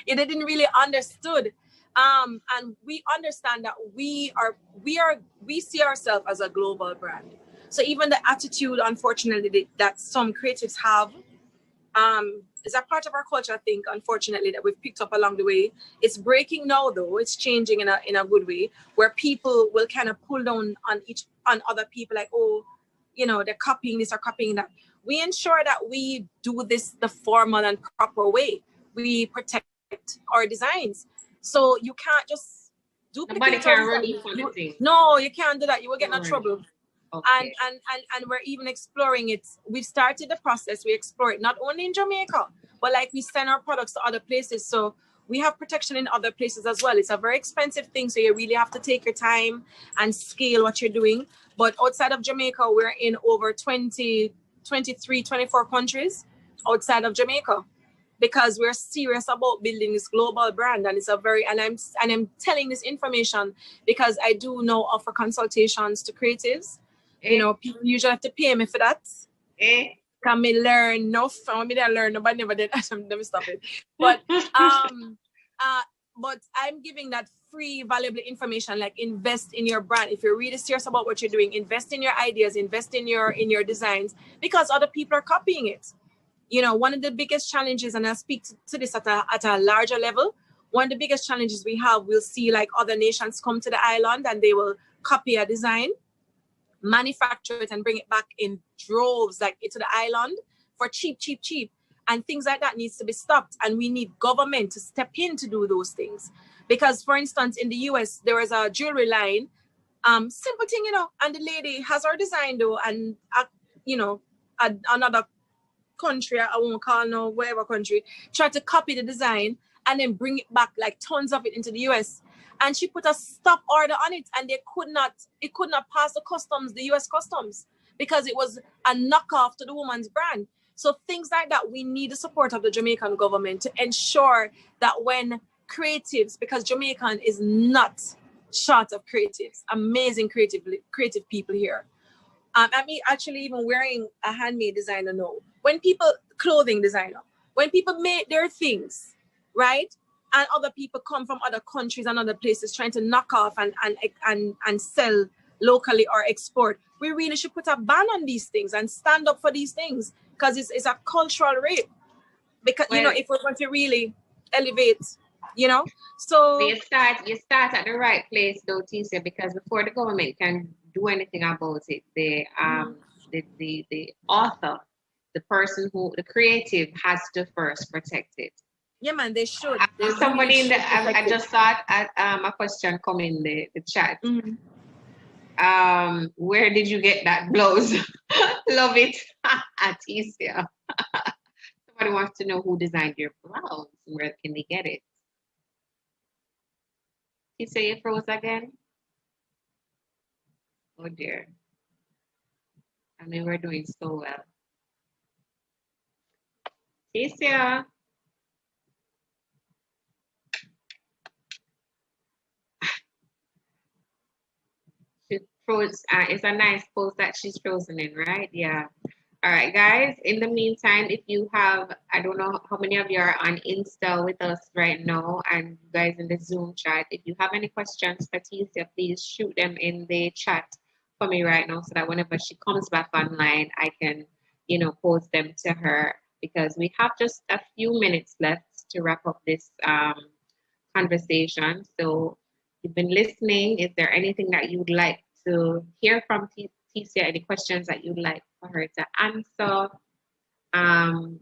They didn't really understood. And we understand that we see ourselves as a global brand. So even the attitude, unfortunately, that some creatives have, is a part of our culture, I think, unfortunately, that we've picked up along the way. It's breaking now, though. It's changing in a good way, where people will kind of pull down on other people, like, oh, you know, they're copying this or copying that. We ensure that we do this the formal and proper way. We protect our designs. So you can't just duplicate. No, you can't do that. You will get in trouble. Okay. And we're even exploring it. We've started the process. We explore it not only in Jamaica, but like we send our products to other places. So we have protection in other places as well. It's a very expensive thing. So you really have to take your time and scale what you're doing. But outside of Jamaica, we're in over 20, 23, 24 countries outside of Jamaica, because we're serious about building this global brand. And it's I'm telling this information because I do now offer consultations to creatives. You know, people usually have to pay me for that. Can me learn enough? I want me to learn. Nobody never did. Let me stop it. But but I'm giving that free, valuable information. Like, invest in your brand. If you're really serious about what you're doing, invest in your ideas, invest in your designs, because other people are copying it. You know, one of the biggest challenges, and I'll speak to this at a larger level. One of the biggest challenges we have, we'll see like other nations come to the island and they will copy a design, manufacture it and bring it back in droves like to the island for cheap, and things like that needs to be stopped. And we need government to step in to do those things, because for instance in the US there is a jewelry line, simple thing, you know, and the lady has her design though, and you know, another country, I won't call no whatever country, try to copy the design and then bring it back, like tons of it, into the US. And she put a stop order on it, and it could not pass the US customs, because it was a knockoff to the woman's brand. So things like that, we need the support of the Jamaican government to ensure that when creatives, because Jamaican is not short of creatives, amazing creative people here. I mean, actually even wearing a handmade designer now. Clothing designer, when people make their things, right? And other people come from other countries and other places trying to knock off and sell locally or export. We really should put a ban on these things and stand up for these things, because it's a cultural rape. Because, you know, if we're going to really elevate, you know, so you start at the right place though, Teasea, because before the government can do anything about it, the author, the person the creative has to first protect it. Yeah, man, they should. Somebody in I just thought a question come in the chat. Where did you get that blouse? Love it. Teasea. Somebody wants to know who designed your blouse. Where can they get it? Teasea, you froze again? Oh dear. I mean, we're doing so well. Teasea. It's a nice post that she's frozen in, right? Yeah. All right, guys. In the meantime, if you have, I don't know how many of you are on Insta with us right now, and you guys in the Zoom chat. If you have any questions for Teaseas, please shoot them in the chat for me right now, so that whenever she comes back online, I can, post them to her, because we have just a few minutes left to wrap up this conversation. So, you've been listening. Is there anything that you would like to hear from Teaseas? Any questions that you'd like for her to answer, um,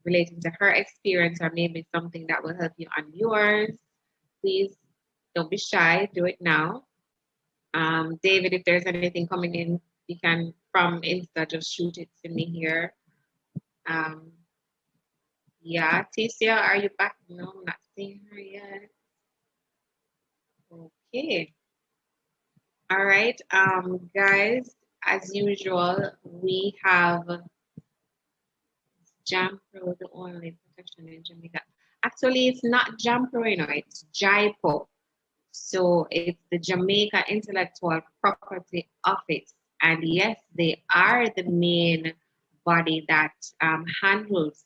relating to her experience, or maybe something that will help you on yours? Please don't be shy. Do it now. David, if there's anything coming in, you can from Insta just shoot it to me here. Yeah, Teaseas, are you back? No, I'm not seeing her yet. Okay. All right, guys, as usual, we have Jam Pro, the only protection in Jamaica. Actually, it's not Jam Pro, it's JIPO. So it's the Jamaica Intellectual Property Office. And yes, they are the main body that handles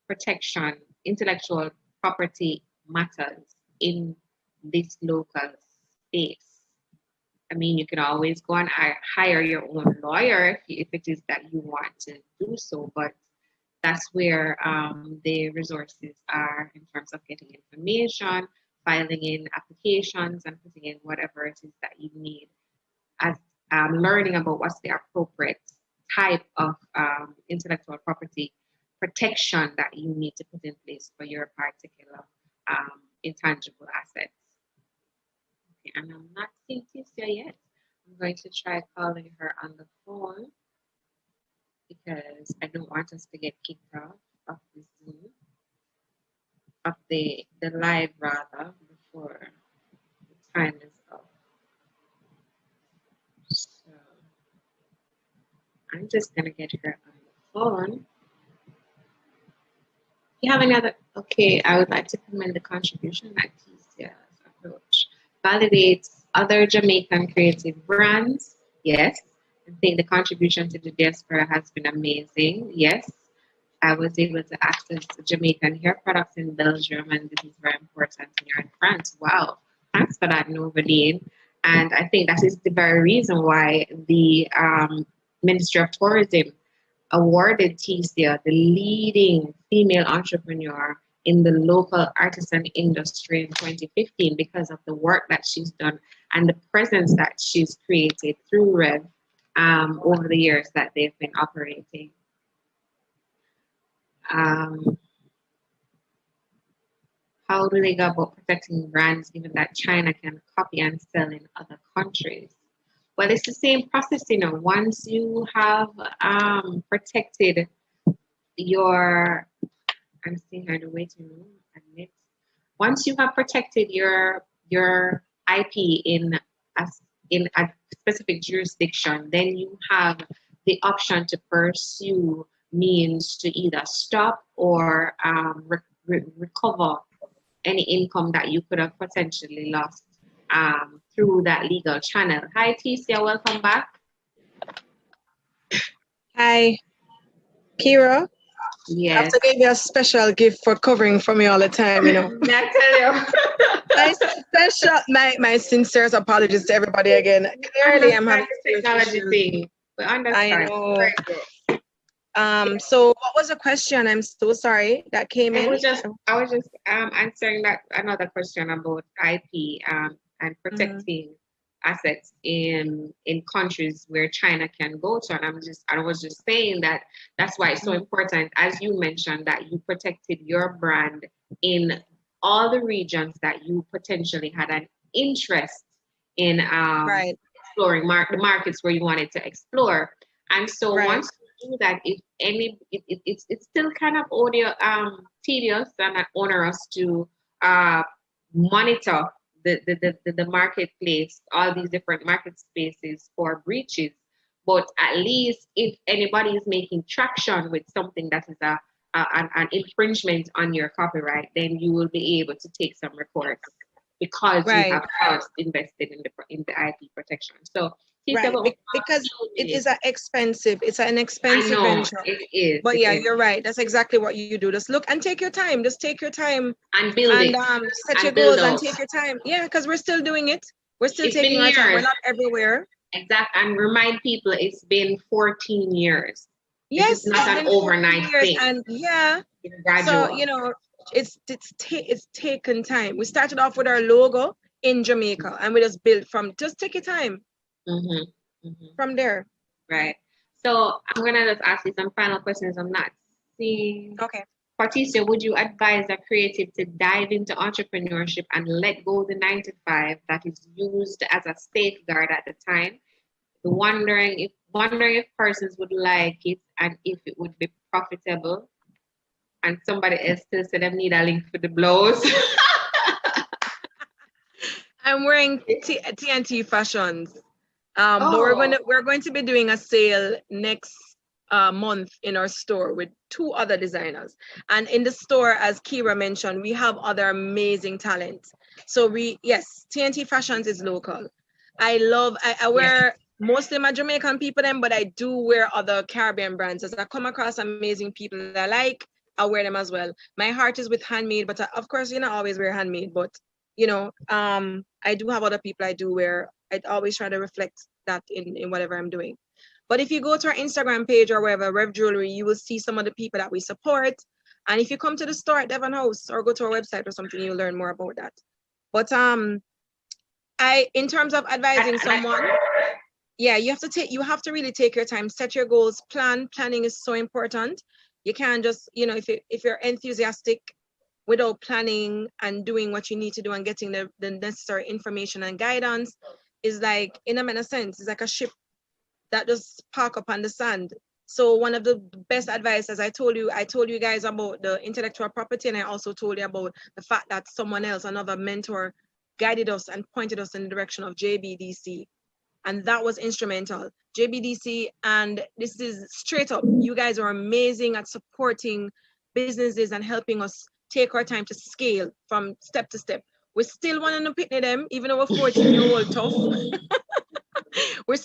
protection, intellectual property matters in this local space. I mean, you can always go and hire your own lawyer if it is that you want to do so, but that's where the resources are in terms of getting information, filing in applications, and putting in whatever it is that you need, as learning about what's the appropriate type of intellectual property protection that you need to put in place for your particular intangible assets. And I'm not seeing Teaseas yet. I'm going to try calling her on the phone, because I don't want us to get kicked off of the Zoom, of the live rather, before the time is up. So I'm just gonna get her on the phone. You have any other? Okay, I would like to commend the contribution that Teaseas approach validates other Jamaican creative brands. Yes. I think the contribution to the diaspora has been amazing. Yes. I was able to access Jamaican hair products in Belgium, and this is very important here in France. Wow. Thanks for that, Novaline. And I think that is the very reason why the Ministry of Tourism awarded Teasea the leading female entrepreneur in the local artisan industry in 2015, because of the work that she's done and the presence that she's created through Rev over the years that they've been operating. How do they go about protecting brands given that China can copy and sell in other countries? Well, it's the same process, Once you have protected your, I'm seeing her in the waiting room, admit. Once you have protected your IP in a specific jurisdiction, then you have the option to pursue means to either stop or recover any income that you could have potentially lost through that legal channel. Hi, Teaseas, welcome back. Hi, Kira. Yes. I have to give you a special gift for covering for me all the time, I tell you. my sincerest apologies to everybody again. Clearly, I'm having technology thing. We understand. I know. So what was the question? I'm so sorry that came in. I was just answering that another question about IP and protecting assets in countries where China can go to. And I was just saying that that's why it's so important, as you mentioned, that you protected your brand in all the regions that you potentially had an interest in exploring the markets where you wanted to explore. And so once you do that, it's still kind of tedious and onerous to monitor the marketplace, all these different market spaces for breaches. But at least if anybody is making traction with something that is an infringement on your copyright, then you will be able to take some recourse, because you have first invested in the IP protection. So Teasea, Right, but because it is it's an expensive venture. it is. But yeah, you're right. That's exactly what you do. Just look and take your time. Just take your time and build and it. set your build goals and out. take your time. Yeah, because we're still doing it. We're still It's taking been our time. We're years. not everywhere. Exactly. And remind people it's been 14 years. Yes, This is not an overnight thing. And yeah, it's gradual. so you know, it's taken time. We started off with our logo in Jamaica, and we just built from. Just take your time. From there. Right. So I'm gonna just ask you some final questions. I'm not seeing. Okay. Teasea, would you advise a creative to dive into entrepreneurship and let go the 9 to 5 that is used as a safeguard at the time? Wondering if persons would like it and if it would be profitable. And somebody else still said they need a link for the blouse. I'm wearing Tnt Fashions. But we're going to be doing a sale next month in our store with 2 other designers. And in the store, as Kira mentioned, we have other amazing talent. So Tnt Fashions is local. I wear mostly my Jamaican people then, but I do wear other Caribbean brands. As I come across amazing people that I like, I wear them as well. My heart is with handmade, but of course, you know, I always wear handmade, but you know, I do have other people I do wear. I always try to reflect that in whatever I'm doing. But if you go to our Instagram page or wherever, Rev Jewelry, you will see some of the people that we support. And if you come to the store at Devon House or go to our website or something, you'll learn more about that. But in terms of advising someone, yeah, you have to really take your time, set your goals, planning is so important. You can't just, you know, if you're enthusiastic without planning and doing what you need to do and getting the necessary information and guidance, is like, in a sense, it's like a ship that just park up on the sand. So one of the best advice, as I told you guys about the intellectual property, and I also told you about the fact that someone else, another mentor, guided us and pointed us in the direction of JBDC. And that was instrumental. JBDC, and this is straight up, you guys are amazing at supporting businesses and helping us take our time to scale from step to step. We still want to picnic them, even though we're 14-year-old tough. we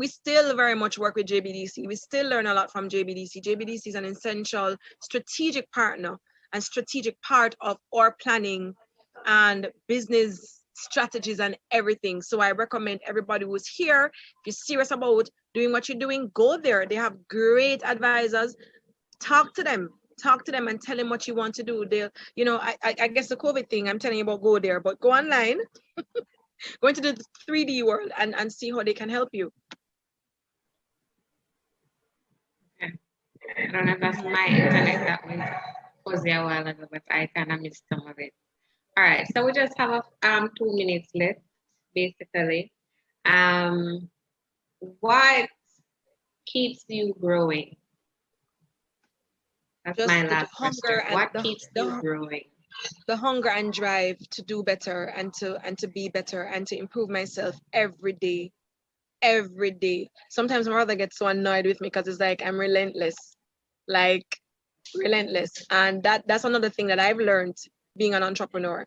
still very much work with JBDC. We still learn a lot from JBDC. JBDC is an essential strategic partner and strategic part of our planning and business strategies and everything. So I recommend everybody who's here, if you're serious about doing what you're doing, go there. They have great advisors. Talk to them and tell them what you want to do. They'll, you know, I guess the COVID thing, I'm telling you about, go there, but go online, go into the 3D world and see how they can help you. Okay. I don't know if that's my internet that went fuzzy a while ago, but I kind of missed some of it. All right, so we just have 2 minutes left, basically. What keeps you growing? That's just my last question. What keeps you growing? The hunger and drive to do better and to be better and to improve myself every day. Every day. Sometimes my mother gets so annoyed with me because it's like I'm relentless. And that's another thing that I've learned being an entrepreneur.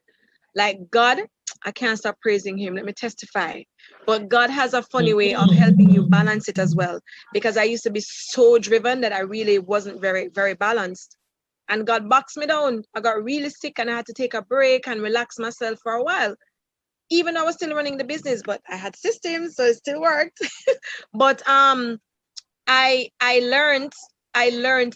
Like God, I can't stop praising him. Let me testify. But God has a funny way of helping you balance it as well. Because I used to be so driven that I really wasn't very, very balanced. And God boxed me down. I got really sick and I had to take a break and relax myself for a while. Even though I was still running the business, but I had systems, so it still worked. But I learned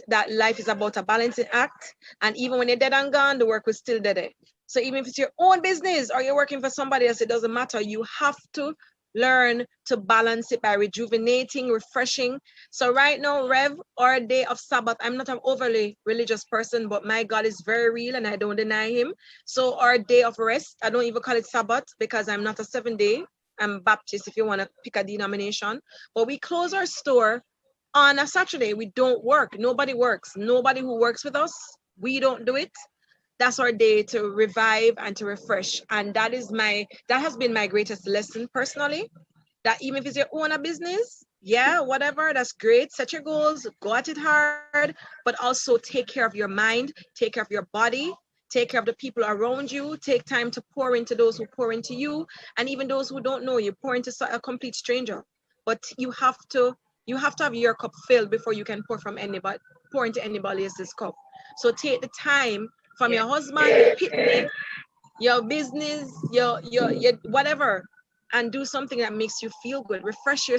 that life is about a balancing act. And even when you're dead and gone, the work was still dead. So even if it's your own business or you're working for somebody else, it doesn't matter. You have to learn to balance it by rejuvenating, refreshing. So right now, Rev, our day of Sabbath, I'm not an overly religious person, but my God is very real and I don't deny him. So our day of rest, I don't even call it Sabbath because I'm not a 7-day. I'm Baptist if you want to pick a denomination. But we close our store on a Saturday. We don't work. Nobody works. Nobody who works with us, we don't do it. That's our day to revive and to refresh. And that has been my greatest lesson personally, that even if it's your own business, yeah, whatever, that's great. Set your goals, go at it hard, but also take care of your mind, take care of your body, take care of the people around you, take time to pour into those who pour into you, and even those who don't know you, pour into a complete stranger. but you have to have your cup filled before you can pour into anybody else's cup. So take the time from your husband, your picnic, your business, your whatever, and do something that makes you feel good. Refresh yourself.